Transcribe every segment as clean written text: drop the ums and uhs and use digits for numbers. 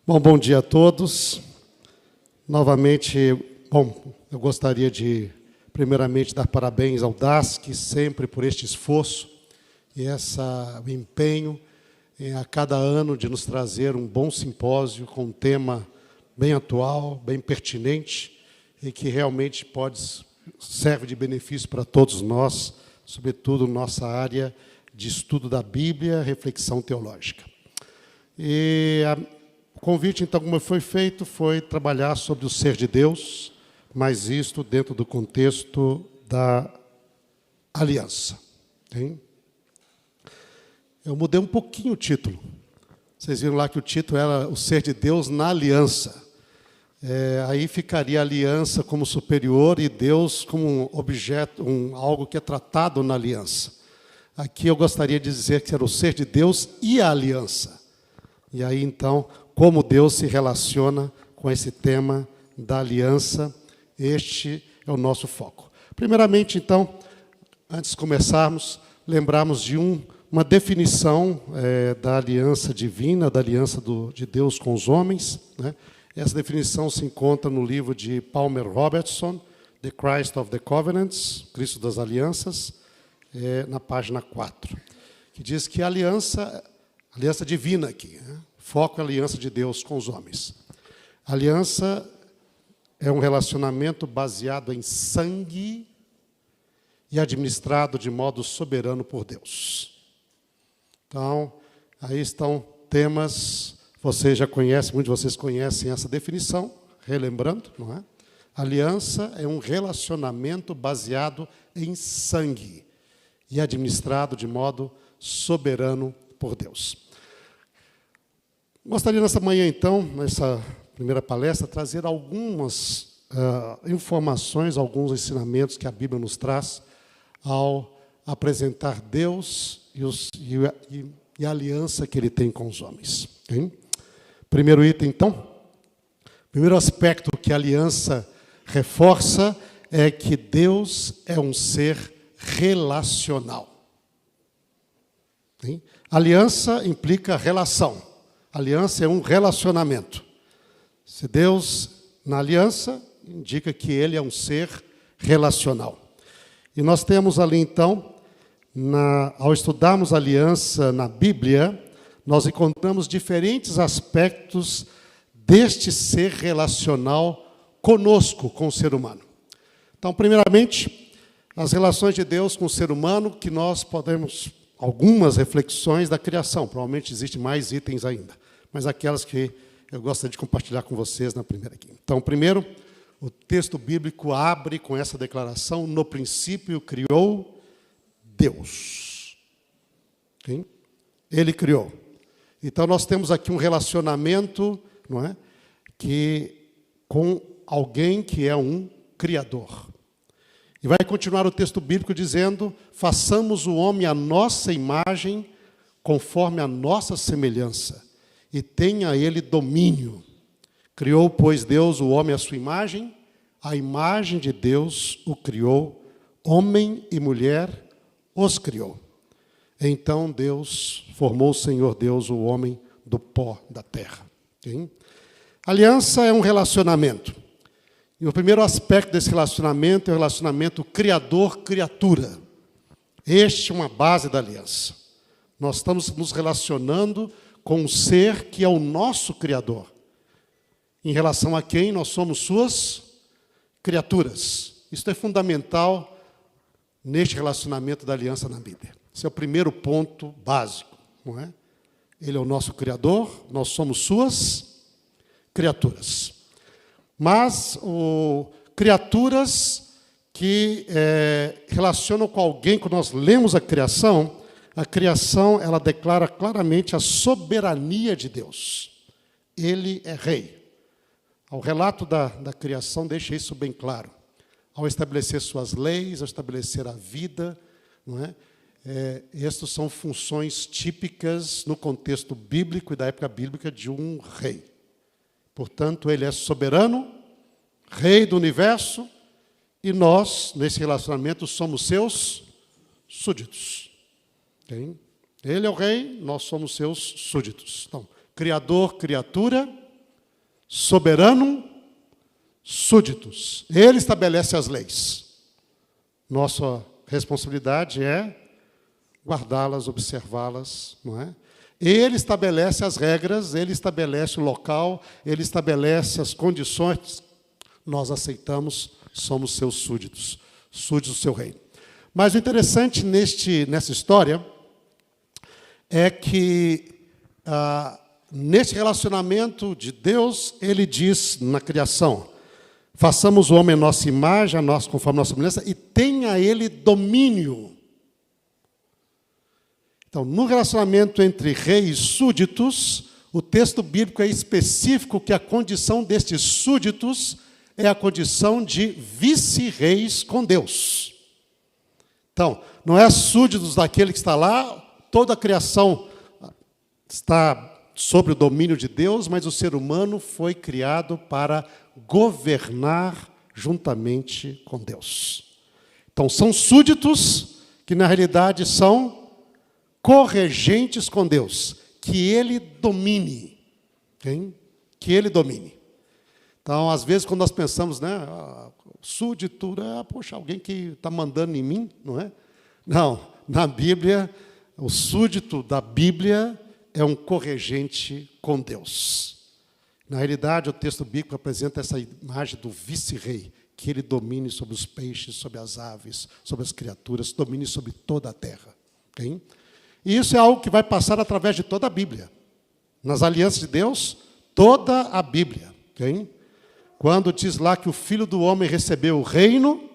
Bom dia a todos. Novamente, eu gostaria de, primeiramente, dar parabéns ao DASC, sempre por este esforço e o empenho a cada ano de nos trazer um bom simpósio com um tema bem atual, bem pertinente e que realmente serve de benefício para todos nós, sobretudo nossa área de estudo da Bíblia, reflexão teológica. E o convite, então, como foi feito, foi trabalhar sobre o ser de Deus, mas isto dentro do contexto da aliança. Hein? Eu mudei um pouquinho o título. Vocês viram lá que o título era o ser de Deus na aliança. Aí ficaria a aliança como superior e Deus como um objeto, algo que é tratado na aliança. Aqui eu gostaria de dizer que era o ser de Deus e a aliança. E aí, então, como Deus se relaciona com esse tema da aliança, este é o nosso foco. Primeiramente, então, antes de começarmos, lembrarmos de uma definição da aliança divina, da aliança de Deus com os homens, né? Essa definição se encontra no livro de Palmer Robertson, The Christ of the Covenants, Cristo das Alianças, na página 4, que diz que a aliança divina aqui, né? Foco é a aliança de Deus com os homens. A aliança é um relacionamento baseado em sangue e administrado de modo soberano por Deus. Então, aí estão temas, vocês já conhecem, muitos de vocês conhecem essa definição, relembrando, não é? Aliança é um relacionamento baseado em sangue e administrado de modo soberano por Deus. Gostaria nessa manhã, então, nessa primeira palestra, trazer algumas informações, alguns ensinamentos que a Bíblia nos traz ao apresentar Deus e a aliança que Ele tem com os homens. Okay? Primeiro item, então. Primeiro aspecto que a aliança reforça é que Deus é um ser relacional. Okay? Aliança implica relação. Aliança é um relacionamento. Se Deus, na aliança, indica que Ele é um ser relacional. E nós temos ali, então, ao estudarmos a aliança na Bíblia, nós encontramos diferentes aspectos deste ser relacional conosco, com o ser humano. Então, primeiramente, as relações de Deus com o ser humano, que nós podemos, algumas reflexões da criação, provavelmente existem mais itens ainda, mas aquelas que eu gostaria de compartilhar com vocês na primeira aqui. Então, primeiro, o texto bíblico abre com essa declaração: no princípio criou Deus. Okay? Ele criou. Então, nós temos aqui um relacionamento, não é? Com alguém que é um criador. E vai continuar o texto bíblico dizendo: façamos o homem à nossa imagem, conforme a nossa semelhança, e tenha ele domínio. Criou, pois, Deus o homem à sua imagem, a imagem de Deus o criou, homem e mulher os criou. Então Deus formou o Senhor Deus o homem do pó da terra. Okay? Aliança é um relacionamento. E o primeiro aspecto desse relacionamento é o relacionamento criador-criatura. Este é uma base da aliança. Nós estamos nos relacionando com um ser que é o nosso Criador, em relação a quem nós somos suas criaturas. Isso é fundamental neste relacionamento da aliança na Bíblia. Esse é o primeiro ponto básico, não é? Ele é o nosso Criador, nós somos suas criaturas. Mas criaturas que relacionam com alguém, quando nós lemos a criação ela declara claramente a soberania de Deus. Ele é rei. O relato da criação deixa isso bem claro. Ao estabelecer suas leis, ao estabelecer a vida, não é? Estas são funções típicas no contexto bíblico e da época bíblica de um rei. Portanto, ele é soberano, rei do universo, e nós, nesse relacionamento, somos seus súditos. Okay? Ele é o rei, nós somos seus súditos. Então, Criador, criatura, soberano, súditos. Ele estabelece as leis. Nossa responsabilidade é guardá-las, observá-las, não é? Ele estabelece as regras, ele estabelece o local, ele estabelece as condições. Nós aceitamos, somos seus súditos, súditos do seu reino. Mas o interessante nessa história é que, nesse relacionamento de Deus, ele diz na criação: façamos o homem a nossa imagem, conforme a nossa semelhança, e tenha ele domínio. Então, no relacionamento entre reis e súditos, o texto bíblico é específico que a condição destes súditos é a condição de vice-reis com Deus. Então, não é súditos daquele que está lá, toda a criação está sob o domínio de Deus, mas o ser humano foi criado para governar juntamente com Deus. Então, são súditos que, na realidade, são corregentes com Deus, que Ele domine. Okay? Que Ele domine. Então, às vezes, quando nós pensamos, né, súdito, poxa, alguém que está mandando em mim, não é? Não, na Bíblia, o súdito da Bíblia é um corregente com Deus. Na realidade, o texto bíblico apresenta essa imagem do vice-rei, que ele domine sobre os peixes, sobre as aves, sobre as criaturas, domine sobre toda a terra. Okay? E isso é algo que vai passar através de toda a Bíblia. Nas alianças de Deus, toda a Bíblia. Okay? Quando diz lá que o Filho do Homem recebeu o reino,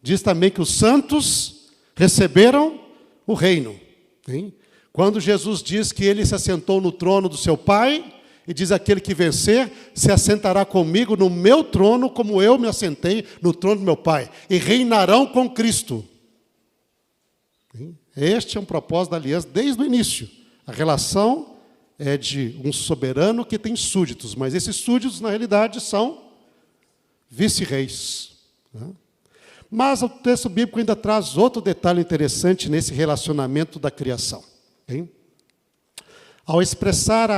diz também que os santos receberam o reino. Okay? Quando Jesus diz que ele se assentou no trono do seu Pai, e diz: aquele que vencer se assentará comigo no meu trono, como eu me assentei no trono do meu Pai, e reinarão com Cristo. Este é um propósito da aliança desde o início. A relação é de um soberano que tem súditos, mas esses súditos, na realidade, são vice-reis. Mas o texto bíblico ainda traz outro detalhe interessante nesse relacionamento da criação. Ao expressar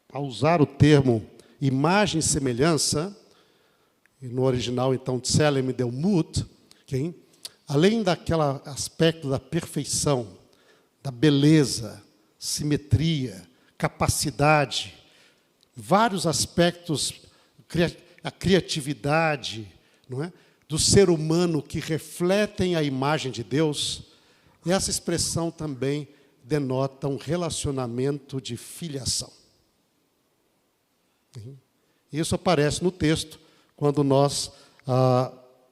ao usar o termo imagem e semelhança, no original, então, Tselem Delmut, além daquele aspecto da perfeição, da beleza, simetria, capacidade, vários aspectos, a criatividade, não é? Do ser humano que refletem a imagem de Deus, essa expressão também denota um relacionamento de filiação. Isso aparece no texto, quando nós,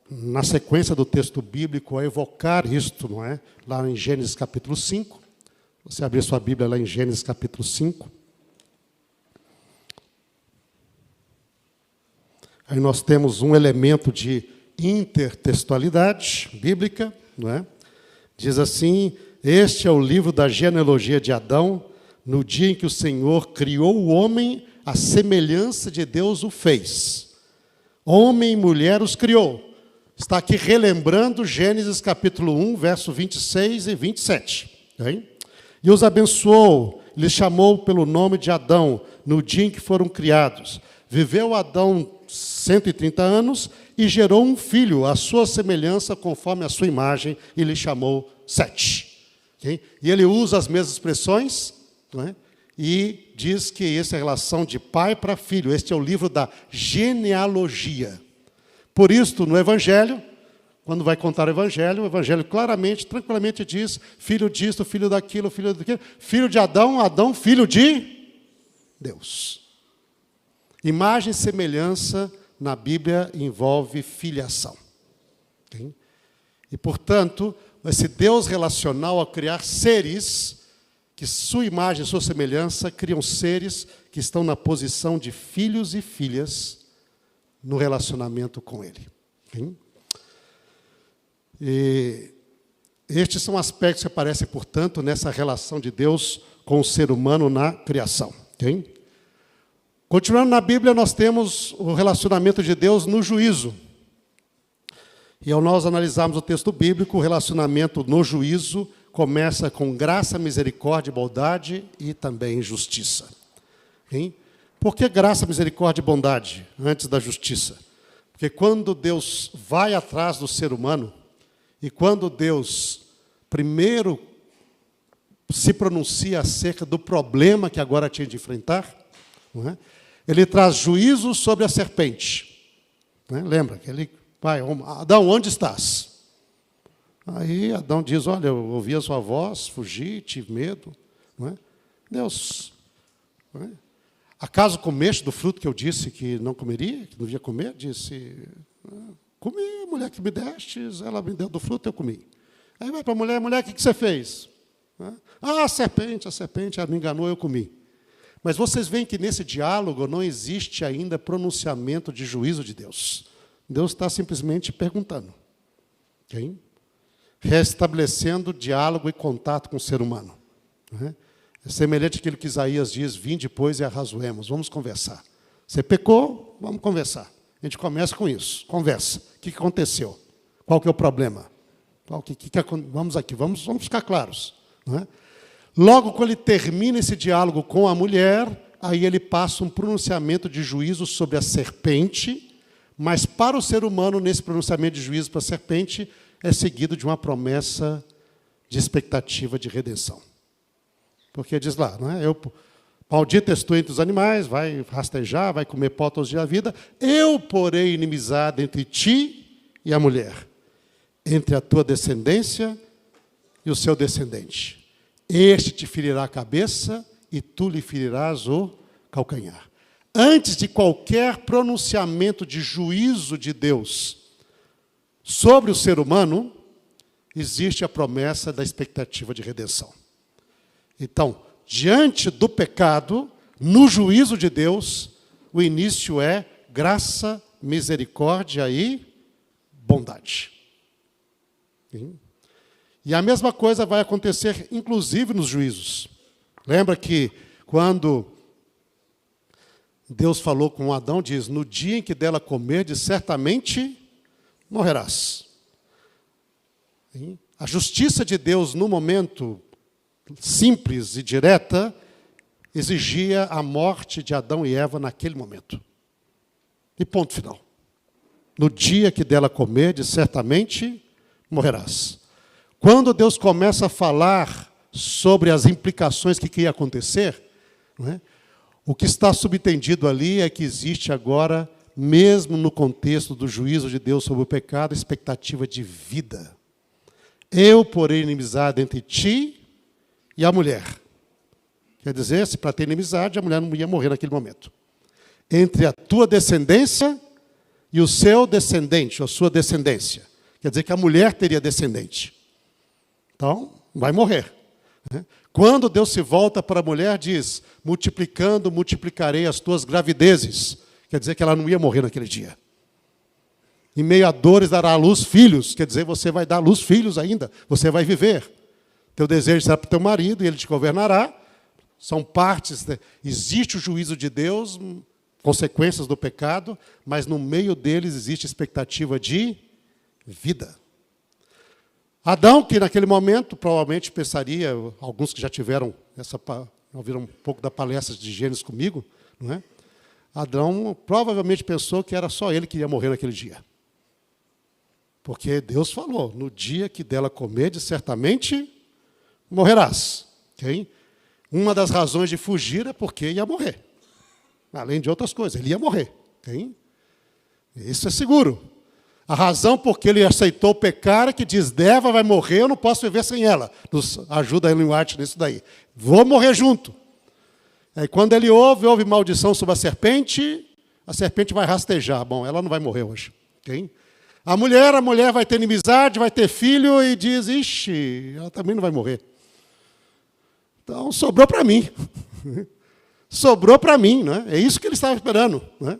na sequência do texto bíblico, a evocar isto, não é? Lá em Gênesis capítulo 5. Você abrir sua Bíblia lá em Gênesis capítulo 5. Aí nós temos um elemento de intertextualidade bíblica, não é? Diz assim: este é o livro da genealogia de Adão, no dia em que o Senhor criou o homem, a semelhança de Deus o fez. Homem e mulher os criou. Está aqui relembrando Gênesis capítulo 1, verso 26 e 27. Okay? E os abençoou, lhes chamou pelo nome de Adão, no dia em que foram criados. Viveu Adão 130 anos e gerou um filho, à sua semelhança, conforme a sua imagem, e lhe chamou Sete. Okay? E ele usa as mesmas expressões, não é? E diz que essa é a relação de pai para filho. Este é o livro da genealogia. Por isso, no Evangelho, quando vai contar o Evangelho claramente, tranquilamente diz: filho disto, filho daquilo, filho de Adão, Adão, filho de Deus. Imagem e semelhança na Bíblia envolve filiação. Okay? E, portanto, esse Deus relacional, ao criar seres que sua imagem e sua semelhança, criam seres que estão na posição de filhos e filhas no relacionamento com Ele. Okay? E estes são aspectos que aparecem, portanto, nessa relação de Deus com o ser humano na criação. Okay? Continuando na Bíblia, nós temos o relacionamento de Deus no juízo. E ao nós analisarmos o texto bíblico, o relacionamento no juízo começa com graça, misericórdia, bondade e também justiça. Hein? Por que graça, misericórdia e bondade antes da justiça? Porque quando Deus vai atrás do ser humano, e quando Deus primeiro se pronuncia acerca do problema que agora tinha de enfrentar, não é? Ele traz juízo sobre a serpente. Não é? Lembra que ele vai, Adão, onde estás? Aí Adão diz, olha, eu ouvi a sua voz, fugi, tive medo. Não é? Deus, não é? Acaso comeste do fruto que eu disse que não comeria, que não devia comer? Disse, comi, a mulher que me destes, ela me deu do fruto, eu comi. Aí vai para a mulher, o que você fez? Ah, a serpente, ela me enganou, eu comi. Mas vocês veem que nesse diálogo não existe ainda pronunciamento de juízo de Deus. Deus está simplesmente perguntando. Okay? Restabelecendo diálogo e contato com o ser humano. É semelhante àquilo que Isaías diz, vinde, pois, e arrazoemos. Vamos conversar. Você pecou? Vamos conversar. A gente começa com isso. Conversa. O que aconteceu? Qual que é o problema? Vamos aqui, vamos ficar claros. Não é? Logo, quando ele termina esse diálogo com a mulher, aí ele passa um pronunciamento de juízo sobre a serpente, mas para o ser humano, nesse pronunciamento de juízo para a serpente, é seguido de uma promessa de expectativa de redenção. Porque diz lá, não é? Maldito és tu entre os animais, vai rastejar, vai comer pó todos os dias da vida, eu porei inimizade entre ti e a mulher, entre a tua descendência e o seu descendente. Este te ferirá a cabeça e tu lhe ferirás o calcanhar. Antes de qualquer pronunciamento de juízo de Deus sobre o ser humano, existe a promessa da expectativa de redenção. Então, diante do pecado, no juízo de Deus, o início é graça, misericórdia e bondade. E a mesma coisa vai acontecer, inclusive, nos juízos. Lembra que quando Deus falou com Adão, diz, no dia em que dela comerdes, certamente morrerás. A justiça de Deus, no momento simples e direta, exigia a morte de Adão e Eva naquele momento. E ponto final. No dia que dela comerdes, certamente morrerás. Quando Deus começa a falar sobre as implicações que ia acontecer, não é? O que está subentendido ali é que existe agora, mesmo no contexto do juízo de Deus sobre o pecado, expectativa de vida. Eu porei inimizade entre ti e a mulher. Quer dizer, se para ter inimizade, a mulher não ia morrer naquele momento. Entre a tua descendência e o seu descendente, ou a sua descendência. Quer dizer que a mulher teria descendente. Então, vai morrer. Quando Deus se volta para a mulher, diz, multiplicando, multiplicarei as tuas gravidezes. Quer dizer que ela não ia morrer naquele dia. Em meio a dores dará à luz filhos. Quer dizer, você vai dar à luz filhos ainda. Você vai viver. Teu desejo será para o teu marido e ele te governará. São partes. Existe o juízo de Deus, consequências do pecado, mas no meio deles existe expectativa de vida. Adão, que naquele momento provavelmente pensaria, alguns que já tiveram ouviram um pouco da palestra de Gênesis comigo, não é? Adão provavelmente pensou que era só ele que ia morrer naquele dia. Porque Deus falou, no dia que dela comerdes, certamente morrerás. Okay? Uma das razões de fugir é porque ia morrer. Além de outras coisas, ele ia morrer. Okay? Isso é seguro. A razão porque ele aceitou pecar é que diz, Eva vai morrer, eu não posso viver sem ela. Nos ajuda a Ellen White nisso daí. Vou morrer junto. Aí quando ele ouve maldição sobre a serpente vai rastejar. Bom, ela não vai morrer hoje. Okay? A mulher vai ter inimizade, vai ter filho e diz, ixi, ela também não vai morrer. Então, sobrou para mim. Sobrou para mim, não é? É isso que ele estava esperando, não é?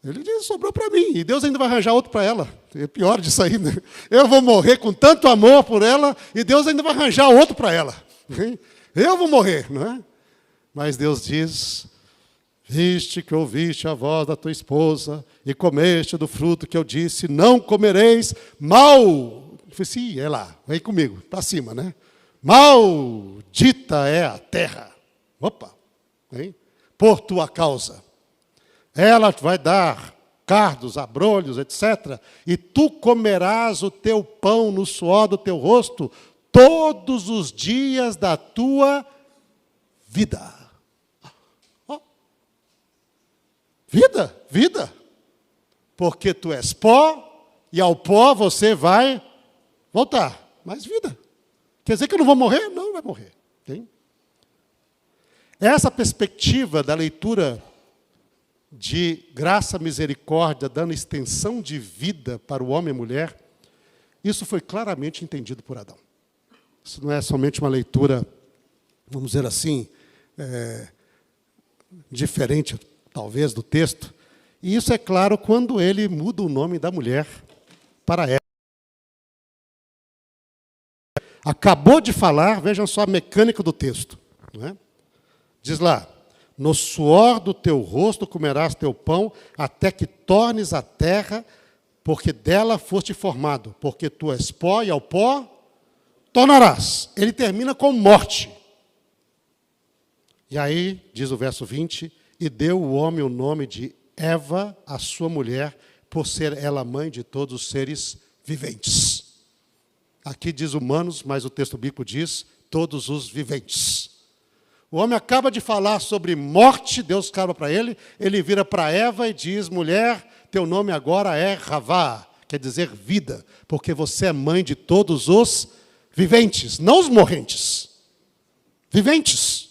Ele diz, sobrou para mim. E Deus ainda vai arranjar outro para ela. É pior disso aí, né? Eu vou morrer com tanto amor por ela e Deus ainda vai arranjar outro para ela. Eu vou morrer, não é? Mas Deus diz, viste que ouviste a voz da tua esposa e comeste do fruto que eu disse, não comereis, mal falei assim, é lá, vem comigo, para cima, né? Maldita é a terra. Opa, hein? Por tua causa. Ela vai dar cardos, abrolhos, etc. E tu comerás o teu pão no suor do teu rosto todos os dias da tua vida. Oh. Vida. Porque tu és pó, e ao pó você vai voltar. Mas vida. Quer dizer que eu não vou morrer? Não, vai morrer. Tem? Essa perspectiva da leitura de graça, misericórdia, dando extensão de vida para o homem e a mulher, isso foi claramente entendido por Adão. Isso não é somente uma leitura, vamos dizer assim, diferente, talvez, do texto. E isso é claro quando ele muda o nome da mulher para Eva. Acabou de falar, vejam só a mecânica do texto. Não é? Diz lá, no suor do teu rosto comerás teu pão, até que tornes a terra, porque dela foste formado, porque tu és pó e ao pó tornarás. Ele termina com morte. E aí, diz o verso 20, e deu o homem o nome de Eva, a sua mulher, por ser ela mãe de todos os seres viventes. Aqui diz humanos, mas o texto bíblico diz todos os viventes. O homem acaba de falar sobre morte, Deus acaba para ele vira para Eva e diz, mulher, teu nome agora é Ravá, quer dizer vida, porque você é mãe de todos os viventes, não os morrentes, viventes.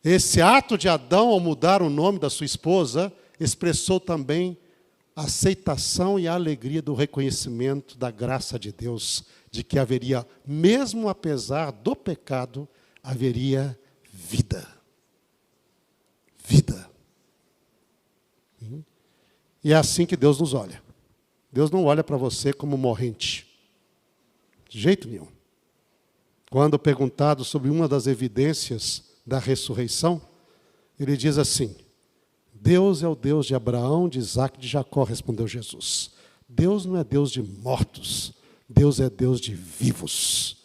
Esse ato de Adão, ao mudar o nome da sua esposa, expressou também a aceitação e a alegria do reconhecimento da graça de Deus, de que haveria, mesmo apesar do pecado, haveria vida. Vida. E é assim que Deus nos olha. Deus não olha para você como morrente. De jeito nenhum. Quando perguntado sobre uma das evidências da ressurreição, ele diz assim, Deus é o Deus de Abraão, de Isaac e de Jacó, respondeu Jesus. Deus não é Deus de mortos, Deus é Deus de vivos.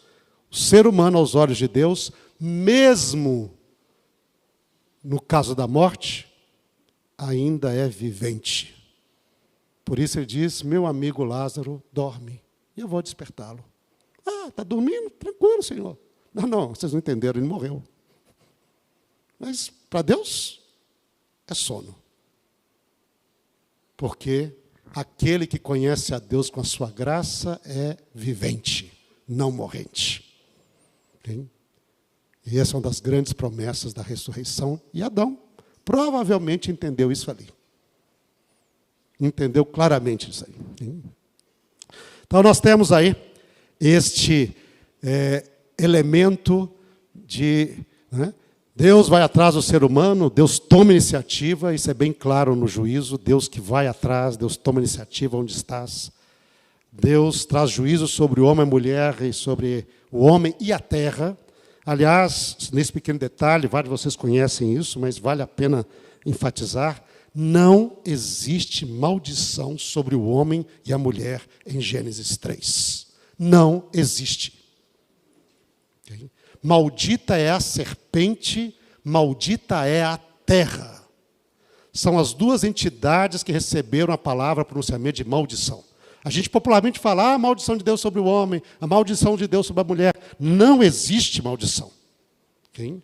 O ser humano, aos olhos de Deus, mesmo no caso da morte, ainda é vivente. Por isso ele diz, meu amigo Lázaro dorme, e eu vou despertá-lo. Ah, está dormindo? Tranquilo, Senhor. Não, vocês não entenderam, ele morreu. Mas para Deus é sono. Porque aquele que conhece a Deus com a sua graça é vivente, não morrente. Tem? E essa é uma das grandes promessas da ressurreição. E Adão provavelmente entendeu isso ali. Entendeu claramente isso aí. Tem? Então nós temos aí este elemento de... Né, Deus vai atrás do ser humano, Deus toma iniciativa, isso é bem claro no juízo, Deus que vai atrás, Deus toma iniciativa onde estás. Deus traz juízo sobre o homem e a mulher, e sobre o homem e a terra. Aliás, nesse pequeno detalhe, vários de vocês conhecem isso, mas vale a pena enfatizar, não existe maldição sobre o homem e a mulher em Gênesis 3. Não existe. Okay? Maldita é a serpente, maldita é a terra. São as duas entidades que receberam a palavra pronunciamento de maldição. A gente popularmente fala, a maldição de Deus sobre o homem, a maldição de Deus sobre a mulher. Não existe maldição. Okay?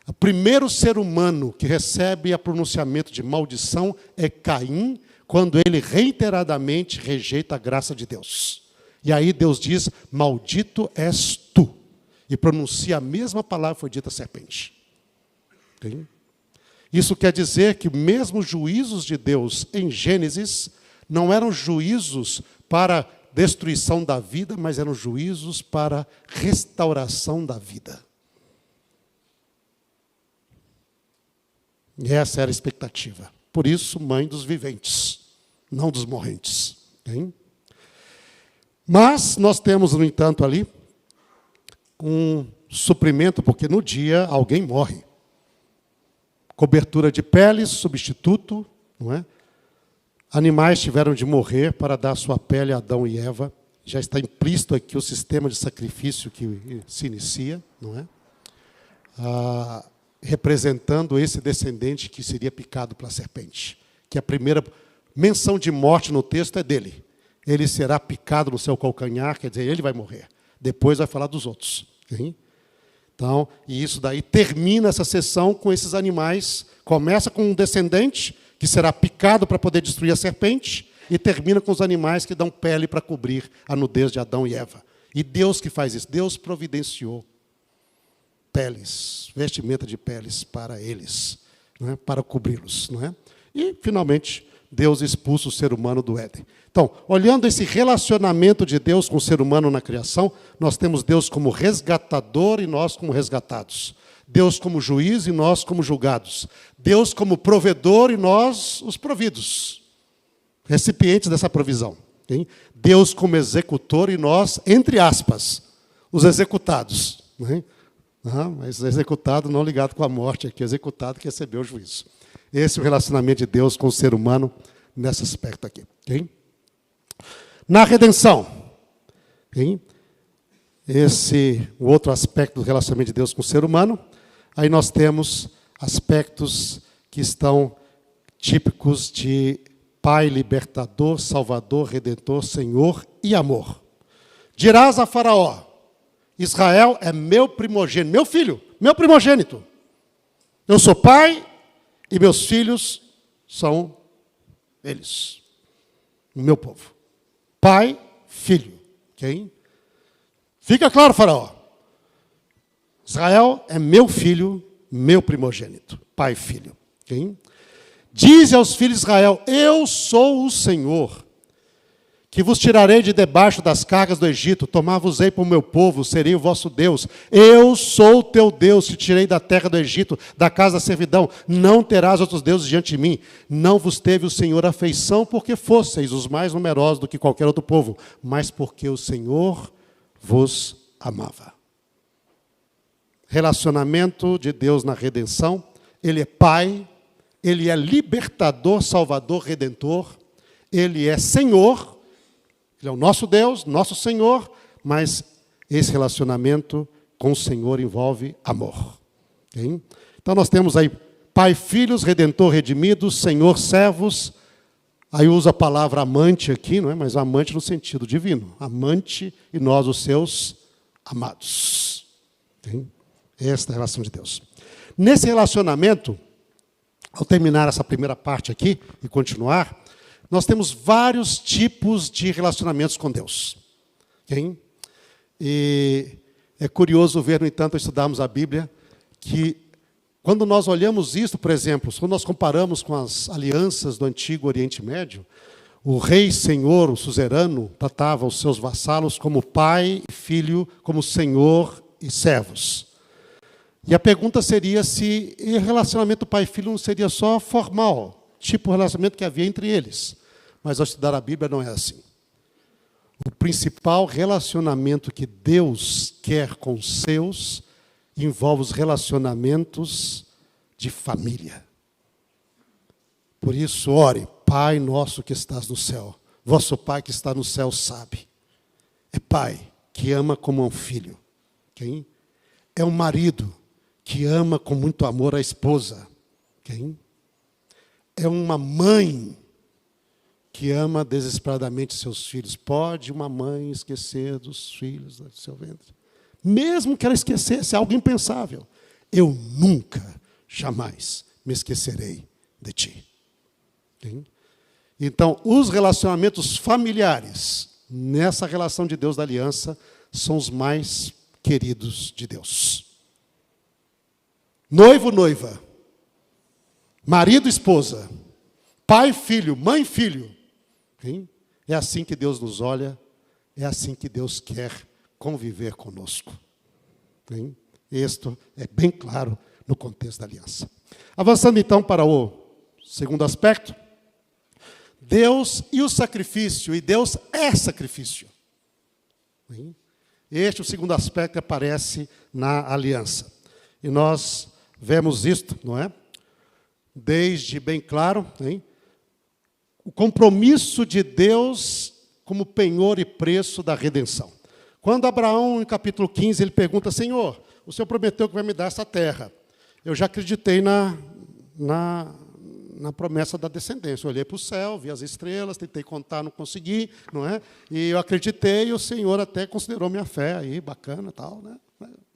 O primeiro ser humano que recebe o pronunciamento de maldição é Caim, quando ele reiteradamente rejeita a graça de Deus. E aí Deus diz, maldito és tu. E pronuncia a mesma palavra que foi dita à serpente. Okay? Isso quer dizer que mesmo os juízos de Deus em Gênesis não eram juízos para destruição da vida, mas eram juízos para restauração da vida. E essa era a expectativa. Por isso, mãe dos viventes, não dos morrentes. Okay? Mas nós temos, no entanto, ali um suprimento, porque no dia alguém morre. Cobertura de peles, substituto, não é? Animais tiveram de morrer para dar sua pele a Adão e Eva. Já está implícito aqui o sistema de sacrifício que se inicia, não é? Representando esse descendente que seria picado pela serpente. Que a primeira menção de morte no texto é dele. Ele será picado no seu calcanhar, quer dizer, ele vai morrer. Depois vai falar dos outros. Hein? Então, e isso daí termina essa sessão com esses animais. Começa com um descendente que será picado para poder destruir a serpente e termina com os animais que dão pele para cobrir a nudez de Adão e Eva. E Deus que faz isso. Deus providenciou peles, vestimenta de peles para eles, não é? Para cobri-los. Não é? E, finalmente, Deus expulsa o ser humano do Éden. Então, olhando esse relacionamento de Deus com o ser humano na criação, nós temos Deus como resgatador e nós como resgatados. Deus como juiz e nós como julgados. Deus como provedor e nós os providos. Recipientes dessa provisão. Hein? Deus como executor e nós, entre aspas, os executados. Hein? Mas executado não ligado com a morte aqui, executado que recebeu o juízo. Esse é o relacionamento de Deus com o ser humano nesse aspecto aqui. Okay? Na redenção, okay? O outro aspecto do relacionamento de Deus com o ser humano, aí nós temos aspectos que estão típicos de Pai, libertador, salvador, redentor, Senhor e amor. Dirás a Faraó, Israel é meu primogênito, meu filho, meu primogênito. Eu sou pai e meus filhos são eles, o meu povo. Pai, filho. Okay? Fica claro, Faraó. Israel é meu filho, meu primogênito. Pai e filho. Okay? Dize aos filhos de Israel, eu sou o Senhor, que vos tirarei de debaixo das cargas do Egito, tomar-vos-ei para o meu povo, serei o vosso Deus. Eu sou o teu Deus, que tirei da terra do Egito, da casa da servidão. Não terás outros deuses diante de mim. Não vos teve o Senhor afeição, porque fosseis os mais numerosos do que qualquer outro povo, mas porque o Senhor vos amava. Relacionamento de Deus na redenção. Ele é Pai, Ele é libertador, salvador, redentor. Ele é Senhor. Ele é o nosso Deus, nosso Senhor, mas esse relacionamento com o Senhor envolve amor. Okay? Então nós temos aí Pai, filhos, Redentor, redimidos, Senhor, servos. Aí usa a palavra amante aqui, não é? Mas amante no sentido divino. Amante e nós os seus amados. Okay? Esta é a relação de Deus. Nesse relacionamento, ao terminar essa primeira parte aqui e continuar, nós temos vários tipos de relacionamentos com Deus. Okay? E é curioso ver, no entanto, estudarmos a Bíblia, que quando nós olhamos isso, por exemplo, quando nós comparamos com as alianças do antigo Oriente Médio, o rei, senhor, o suzerano, tratava os seus vassalos como pai e filho, como senhor e servos. E a pergunta seria se o relacionamento pai e filho não seria só formal, tipo o relacionamento que havia entre eles. Mas ao estudar a Bíblia não é assim. O principal relacionamento que Deus quer com os seus envolve os relacionamentos de família. Por isso, ore, Pai nosso que estás no céu. Vosso Pai que está no céu sabe. É pai que ama como um filho. Okay? É um marido que ama com muito amor a esposa. Okay? É uma mãe que ama desesperadamente seus filhos. Pode uma mãe esquecer dos filhos do seu ventre? Mesmo que ela esquecesse, é algo impensável. Eu nunca, jamais me esquecerei de ti. Okay? Então, os relacionamentos familiares, nessa relação de Deus da aliança, são os mais queridos de Deus. Noivo, noiva. Marido, esposa. Pai, filho. Mãe, filho. Okay? É assim que Deus nos olha. É assim que Deus quer conviver conosco. Okay? Isto é bem claro no contexto da aliança. Avançando então para o segundo aspecto. Deus e o sacrifício. E Deus é sacrifício. Okay? Este, o segundo aspecto, aparece na aliança. E nós vemos isto, não é? Desde bem claro, hein? o compromisso de Deus como penhor e preço da redenção. Quando Abraão, em capítulo 15, ele pergunta: Senhor, o Senhor prometeu que vai me dar essa terra. Eu já acreditei na promessa da descendência. Eu olhei para o céu, vi as estrelas, tentei contar, não consegui, não é? E eu acreditei e o Senhor até considerou minha fé aí, bacana, tal, né?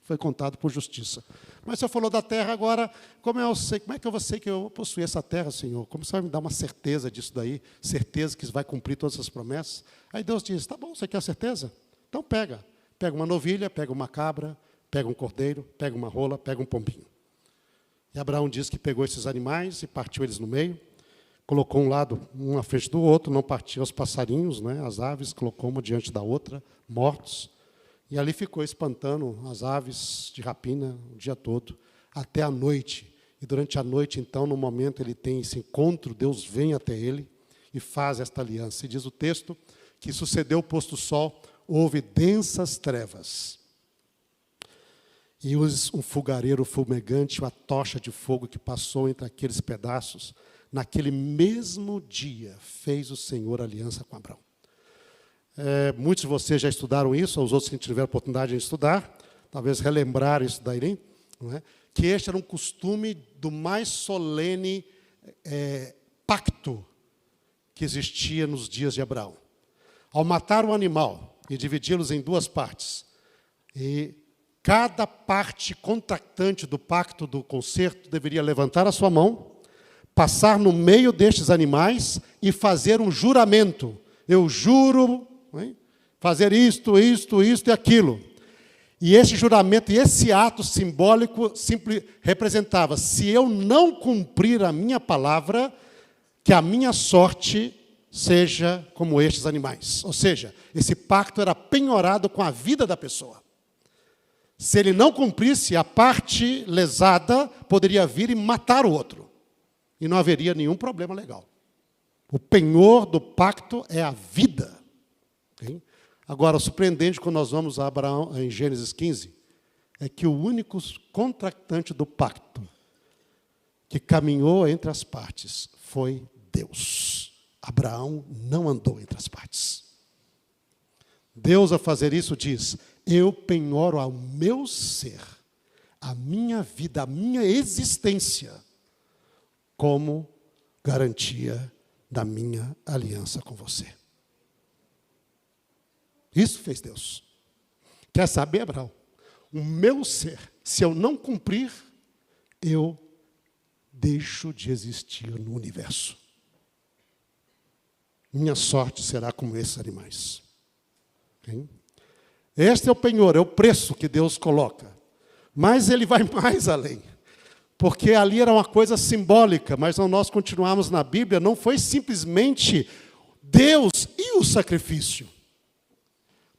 Foi contado por justiça. Mas o Senhor falou da terra agora, como é que eu vou ser que eu vou possuir essa terra, Senhor? Como você vai me dar uma certeza disso daí? Certeza que vai cumprir todas as promessas? Aí Deus diz: tá bom, você quer a certeza? Então pega. Pega uma novilha, pega uma cabra, pega um cordeiro, pega uma rola, pega um pombinho. E Abraão diz que pegou esses animais e partiu eles no meio, colocou um lado, um à frente do outro, não partiu os passarinhos, né, as aves, colocou uma diante da outra, mortos, e ali ficou espantando as aves de rapina o dia todo, até a noite. E durante a noite, então, no momento ele tem esse encontro, Deus vem até ele e faz esta aliança. E diz o texto que sucedeu o posto do sol, houve densas trevas. E um fogareiro fumegante, uma tocha de fogo que passou entre aqueles pedaços, naquele mesmo dia, fez o Senhor aliança com Abraão. Muitos de vocês já estudaram isso, os outros que tiveram a oportunidade de estudar, talvez relembrar isso daí, não é? Que este era um costume do mais solene pacto que existia nos dias de Abraão. Ao matar um animal e dividi-los em duas partes, e cada parte contractante do pacto, do concerto, deveria levantar a sua mão, passar no meio destes animais e fazer um juramento. Eu juro, hein, fazer isto e aquilo. E esse juramento e esse ato simbólico representava: se eu não cumprir a minha palavra, que a minha sorte seja como estes animais. Ou seja, esse pacto era penhorado com a vida da pessoa. Se ele não cumprisse, a parte lesada poderia vir e matar o outro. E não haveria nenhum problema legal. O penhor do pacto é a vida. Okay? Agora, o surpreendente, quando nós vamos a Abraão, em Gênesis 15, é que o único contractante do pacto que caminhou entre as partes foi Deus. Abraão não andou entre as partes. Deus, a fazer isso, diz: eu penhoro ao meu ser, a minha vida, a minha existência, como garantia da minha aliança com você. Isso fez Deus. Quer saber, Abraão? O meu ser, se eu não cumprir, eu deixo de existir no universo. Minha sorte será como esses animais. Okay? Este é o penhor, é o preço que Deus coloca. Mas ele vai mais além. Porque ali era uma coisa simbólica, mas ao nós continuarmos na Bíblia, não foi simplesmente Deus e o sacrifício.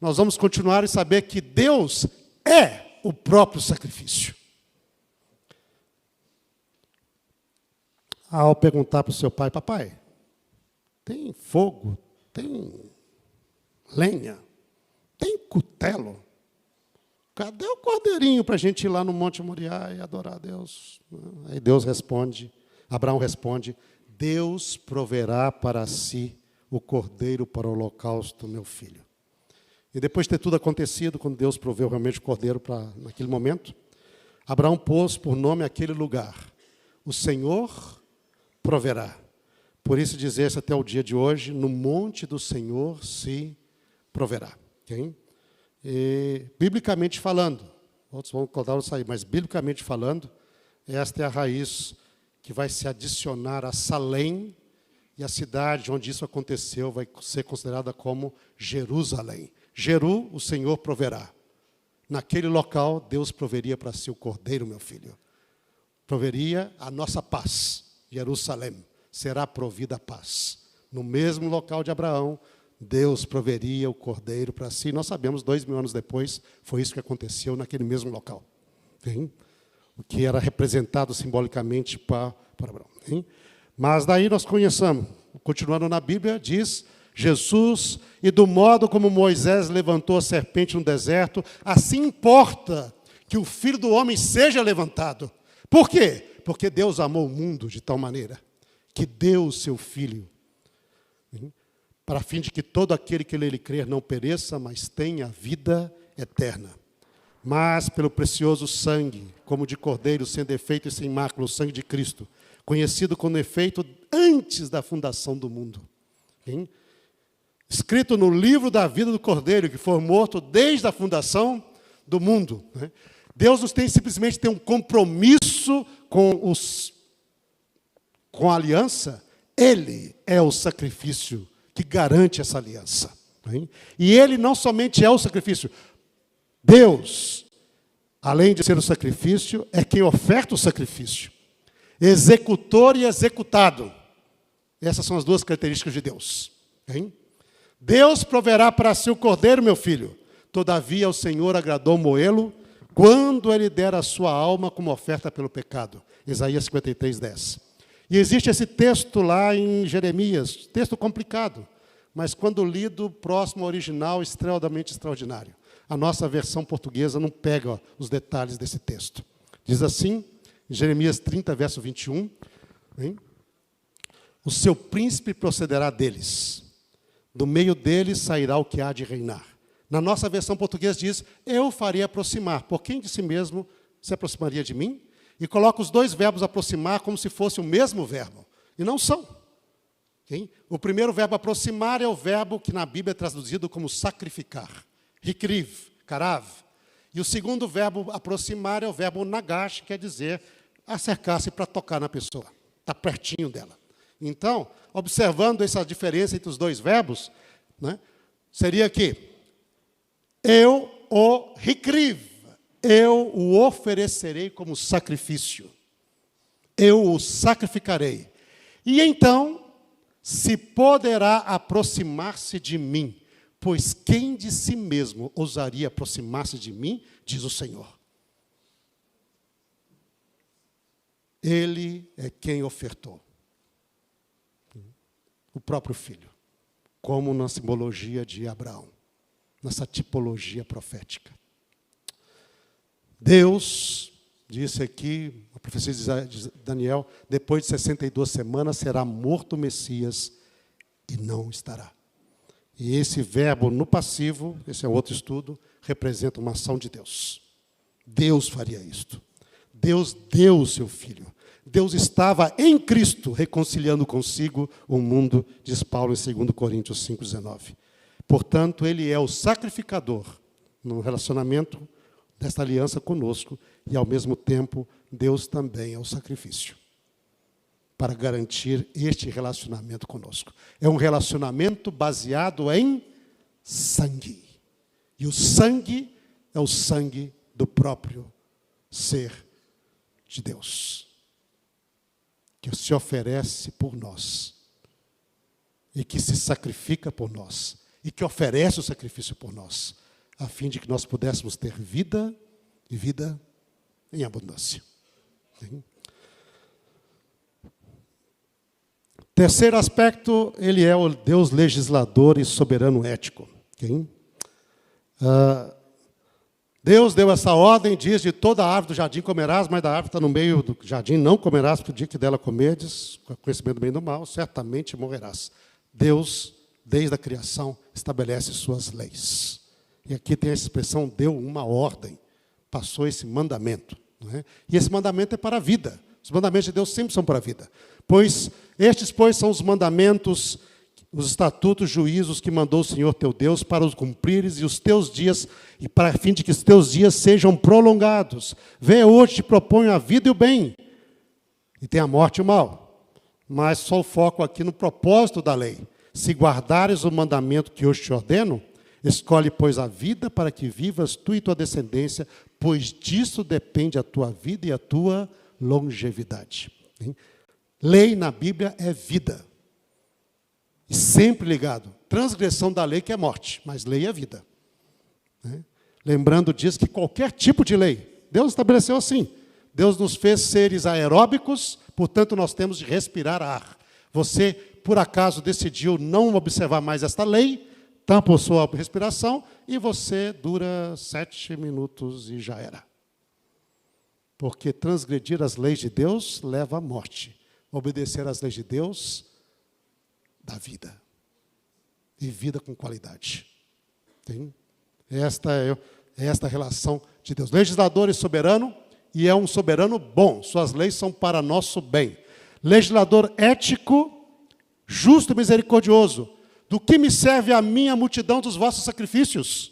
Nós vamos continuar e saber que Deus é o próprio sacrifício. Ao perguntar para o seu pai: papai, tem fogo, tem lenha, tem cutelo? Cadê o cordeirinho para a gente ir lá no Monte Moriá e adorar a Deus? Aí Deus responde, Abraão responde: Deus proverá para si o cordeiro para o holocausto, meu filho. E depois de ter tudo acontecido, quando Deus proveu realmente o cordeiro naquele momento, Abraão pôs por nome aquele lugar: o Senhor proverá. Por isso dizer-se até o dia de hoje: no monte do Senhor se proverá. Okay? E, biblicamente falando, outros vão contar isso aí, mas biblicamente falando, esta é a raiz que vai se adicionar a Salém, e a cidade onde isso aconteceu vai ser considerada como Jerusalém. Jeru, o Senhor proverá. Naquele local, Deus proveria para si o cordeiro, meu filho. Proveria a nossa paz. Jerusalém será provida a paz. No mesmo local de Abraão, Deus proveria o cordeiro para si. Nós sabemos, 2000 anos depois, foi isso que aconteceu naquele mesmo local. Hein? O que era representado simbolicamente para Abraão. Hein? Mas daí nós conhecemos, continuando na Bíblia, diz: Jesus, e do modo como Moisés levantou a serpente no deserto, assim importa que o Filho do Homem seja levantado. Por quê? Porque Deus amou o mundo de tal maneira que deu o seu Filho para fim de que todo aquele que nele crer não pereça, mas tenha vida eterna. Mas pelo precioso sangue, como de cordeiro, sem defeito e sem mácula, o sangue de Cristo, conhecido com efeito antes da fundação do mundo. Escrito no livro da vida do Cordeiro, que foi morto desde a fundação do mundo. Deus nos tem simplesmente um compromisso com a aliança. Ele é o sacrifício que garante essa aliança. E ele não somente é o sacrifício. Deus, além de ser o sacrifício, é quem oferta o sacrifício. Executor e executado. Essas são as duas características de Deus. Deus proverá para si o cordeiro, meu filho. Todavia o Senhor agradou moê-lo quando ele der a sua alma como oferta pelo pecado. Isaías 53:10. E existe esse texto lá em Jeremias, texto complicado, mas quando lido, próximo ao original, extremamente extraordinário. A nossa versão portuguesa não pega os detalhes desse texto. Diz assim, em Jeremias 30, verso 21, o seu príncipe procederá deles, do meio deles sairá o que há de reinar. Na nossa versão portuguesa diz, eu farei aproximar. Por quem de si mesmo se aproximaria de mim? E coloca os dois verbos aproximar como se fosse o mesmo verbo. E não são. O primeiro verbo aproximar é o verbo que na Bíblia é traduzido como sacrificar. Hikriv, karav. E o segundo verbo aproximar é o verbo nagash, quer dizer acercar-se para tocar na pessoa. Está pertinho dela. Então, observando essa diferença entre os dois verbos, seria que eu o hikriv, eu o oferecerei como sacrifício. Eu o sacrificarei. E então se poderá aproximar-se de mim, pois quem de si mesmo ousaria aproximar-se de mim, diz o Senhor. Ele é quem ofertou. O próprio Filho, como na simbologia de Abraão, nessa tipologia profética. Deus, disse aqui, a profecia de Daniel, depois de 62 semanas será morto o Messias e não estará. E esse verbo no passivo, esse é outro estudo, representa uma ação de Deus. Deus faria isto. Deus deu o seu Filho. Deus estava em Cristo reconciliando consigo o mundo, diz Paulo em 2 Coríntios 5,19. Portanto, ele é o sacrificador no relacionamento desta aliança conosco e, ao mesmo tempo, Deus também é o sacrifício para garantir este relacionamento conosco. É um relacionamento baseado em sangue. E o sangue é o sangue do próprio ser de Deus, que se oferece por nós e que se sacrifica por nós e que oferece o sacrifício por nós, a fim de que nós pudéssemos ter vida e vida em abundância. Terceiro aspecto, ele é o Deus legislador e soberano ético. Deus deu essa ordem, diz, de toda árvore do jardim comerás, mas da árvore que está no meio do jardim não comerás, porque o dia que dela comerdes, com conhecimento do bem e do mal, certamente morrerás. Deus, desde a criação, estabelece suas leis. E aqui tem a expressão, deu uma ordem, passou esse mandamento. E esse mandamento é para a vida. Os mandamentos de Deus sempre são para a vida. Estes são os mandamentos, os estatutos, juízos que mandou o Senhor teu Deus para os cumprires e os teus dias, e para a fim de que os teus dias sejam prolongados. Vê, hoje te proponho a vida e o bem, e tem a morte e o mal. Mas só o foco aqui no propósito da lei. Se guardares o mandamento que hoje te ordeno, escolhe, pois, a vida para que vivas tu e tua descendência, pois disso depende a tua vida e a tua longevidade. Lei na Bíblia é vida. E sempre ligado. Transgressão da lei que é morte, mas lei é vida. Lembrando disso que qualquer tipo de lei, Deus estabeleceu assim. Deus nos fez seres aeróbicos, portanto nós temos de respirar ar. Você, por acaso, decidiu não observar mais esta lei, tampa a sua respiração e você dura 7 minutos e já era. Porque transgredir as leis de Deus leva à morte. Obedecer às leis de Deus dá vida. e vida com qualidade. Tem? Esta é a relação de Deus. Legislador e soberano, e é um soberano bom. Suas leis são para nosso bem. Legislador ético, justo e misericordioso. Do que me serve a mim a multidão dos vossos sacrifícios?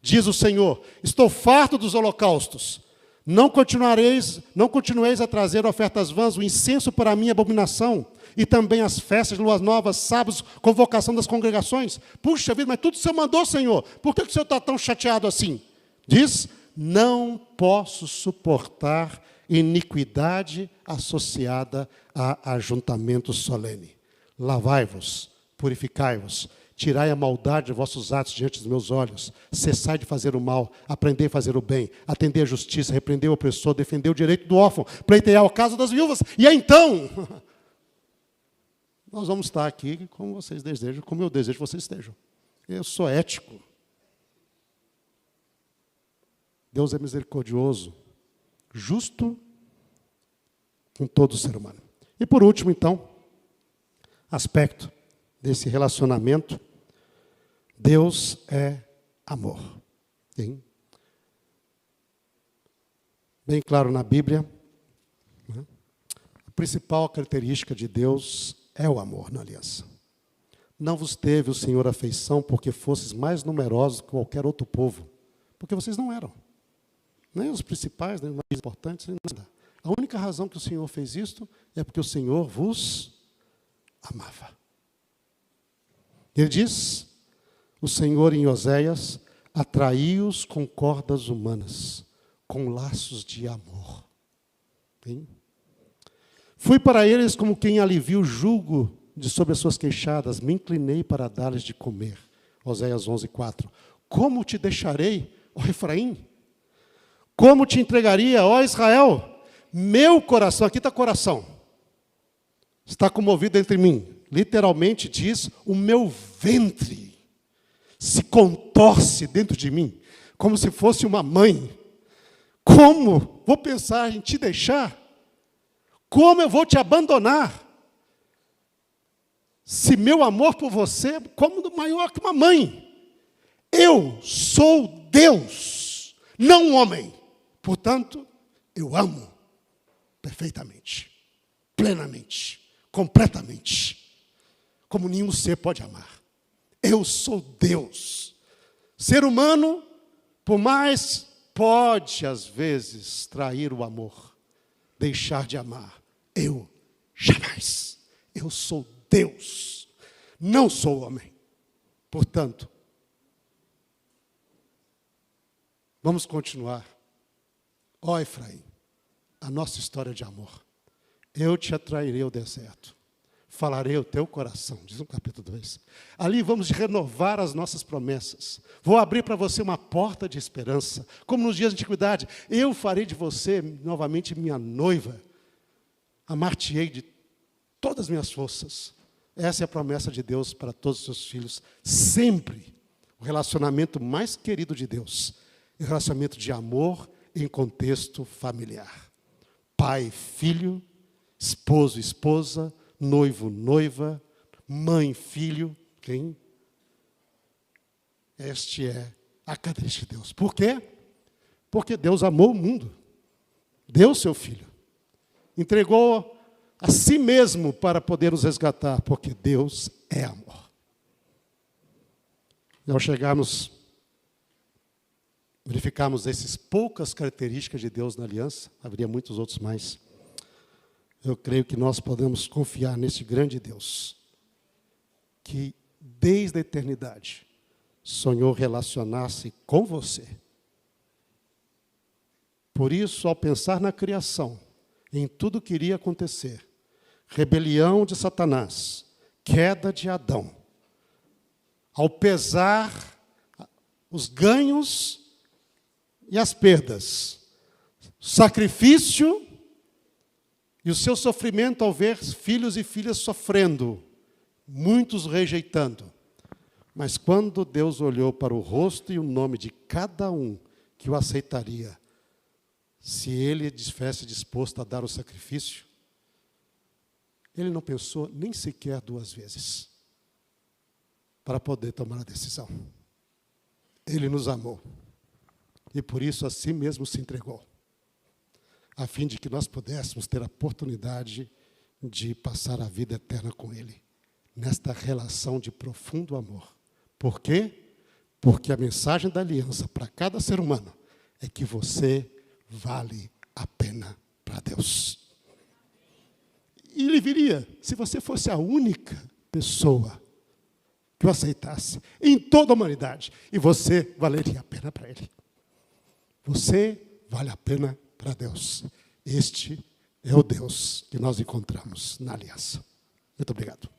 Diz o Senhor, estou farto dos holocaustos. Não continueis a trazer ofertas vãs, o incenso para a minha abominação, e também as festas, luas novas, sábados, convocação das congregações. Puxa vida, mas tudo o Senhor mandou, Senhor. Por que o Senhor está tão chateado assim? Diz, não posso suportar iniquidade associada a ajuntamento solene. Lavai-vos, purificai-vos, tirai a maldade de vossos atos diante dos meus olhos, cessai de fazer o mal, aprendei a fazer o bem, atendei a justiça, repreendei o opressor, defendei o direito do órfão, pleiteai o caso das viúvas, e então, nós vamos estar aqui como vocês desejam, como eu desejo que vocês estejam. Eu sou ético. Deus é misericordioso, justo com todo o ser humano. E por último, então, aspecto desse relacionamento, Deus é amor. Tem? Bem claro na Bíblia, né? A principal característica de Deus é o amor na aliança. Não vos teve o Senhor afeição porque fosseis mais numerosos que qualquer outro povo, porque vocês não eram. Nem os principais, nem os mais importantes, nem nada. A única razão que o Senhor fez isto é porque o Senhor vos amava. Ele diz, o Senhor em Oséias, atraiu-os com cordas humanas, com laços de amor. Hein? Fui para eles como quem alivia o jugo de sobre as suas queixadas, me inclinei para dar-lhes de comer. Oséias 11:4. Como te deixarei, ó Efraim? Como te entregaria, ó Israel? Meu coração, aqui está coração, está comovido entre mim. Literalmente diz, o meu ventre se contorce dentro de mim, como se fosse uma mãe. Como vou pensar em te deixar? Como eu vou te abandonar? Se meu amor por você é como maior que uma mãe. Eu sou Deus, não um homem. Portanto, eu amo perfeitamente, plenamente, completamente, como nenhum ser pode amar. Eu sou Deus. Ser humano, por mais, pode às vezes trair o amor, deixar de amar. Eu jamais. Eu sou Deus, não sou homem. Portanto, vamos continuar. Ó Efraim, a nossa história de amor. Eu te atrairei ao deserto, falarei o teu coração, diz no capítulo 2. Ali vamos renovar as nossas promessas. Vou abrir para você uma porta de esperança, como nos dias de antiguidade. Eu farei de você novamente minha noiva. Amar-te-ei de todas as minhas forças. Essa é a promessa de Deus para todos os seus filhos. Sempre o relacionamento mais querido de Deus é o relacionamento de amor em contexto familiar. Pai, filho, esposo, esposa, noivo, noiva, mãe, filho. Quem? Este é a característica de Deus. Por quê? Porque Deus amou o mundo. Deu seu filho. Entregou a si mesmo para poder nos resgatar, porque Deus é amor. E ao verificarmos essas poucas características de Deus na aliança, haveria muitos outros mais. Eu creio que nós podemos confiar nesse grande Deus, que desde a eternidade sonhou relacionar-se com você. Por isso, ao pensar na criação, em tudo que iria acontecer, rebelião de Satanás, queda de Adão, ao pesar os ganhos e as perdas, sacrifício e o seu sofrimento ao ver filhos e filhas sofrendo, muitos rejeitando. Mas quando Deus olhou para o rosto e o nome de cada um que o aceitaria, se ele estivesse disposto a dar o sacrifício, ele não pensou nem sequer duas vezes. para poder tomar a decisão. Ele nos amou. E por isso, assim mesmo, se entregou. A fim de que nós pudéssemos ter a oportunidade de passar a vida eterna com Ele. Nesta relação de profundo amor. Por quê? Porque a mensagem da aliança para cada ser humano é que você vale a pena para Deus. E Ele viria, se você fosse a única pessoa que o aceitasse em toda a humanidade, e você valeria a pena para Ele. Você vale a pena para Deus. Este é o Deus que nós encontramos na aliança. Muito obrigado.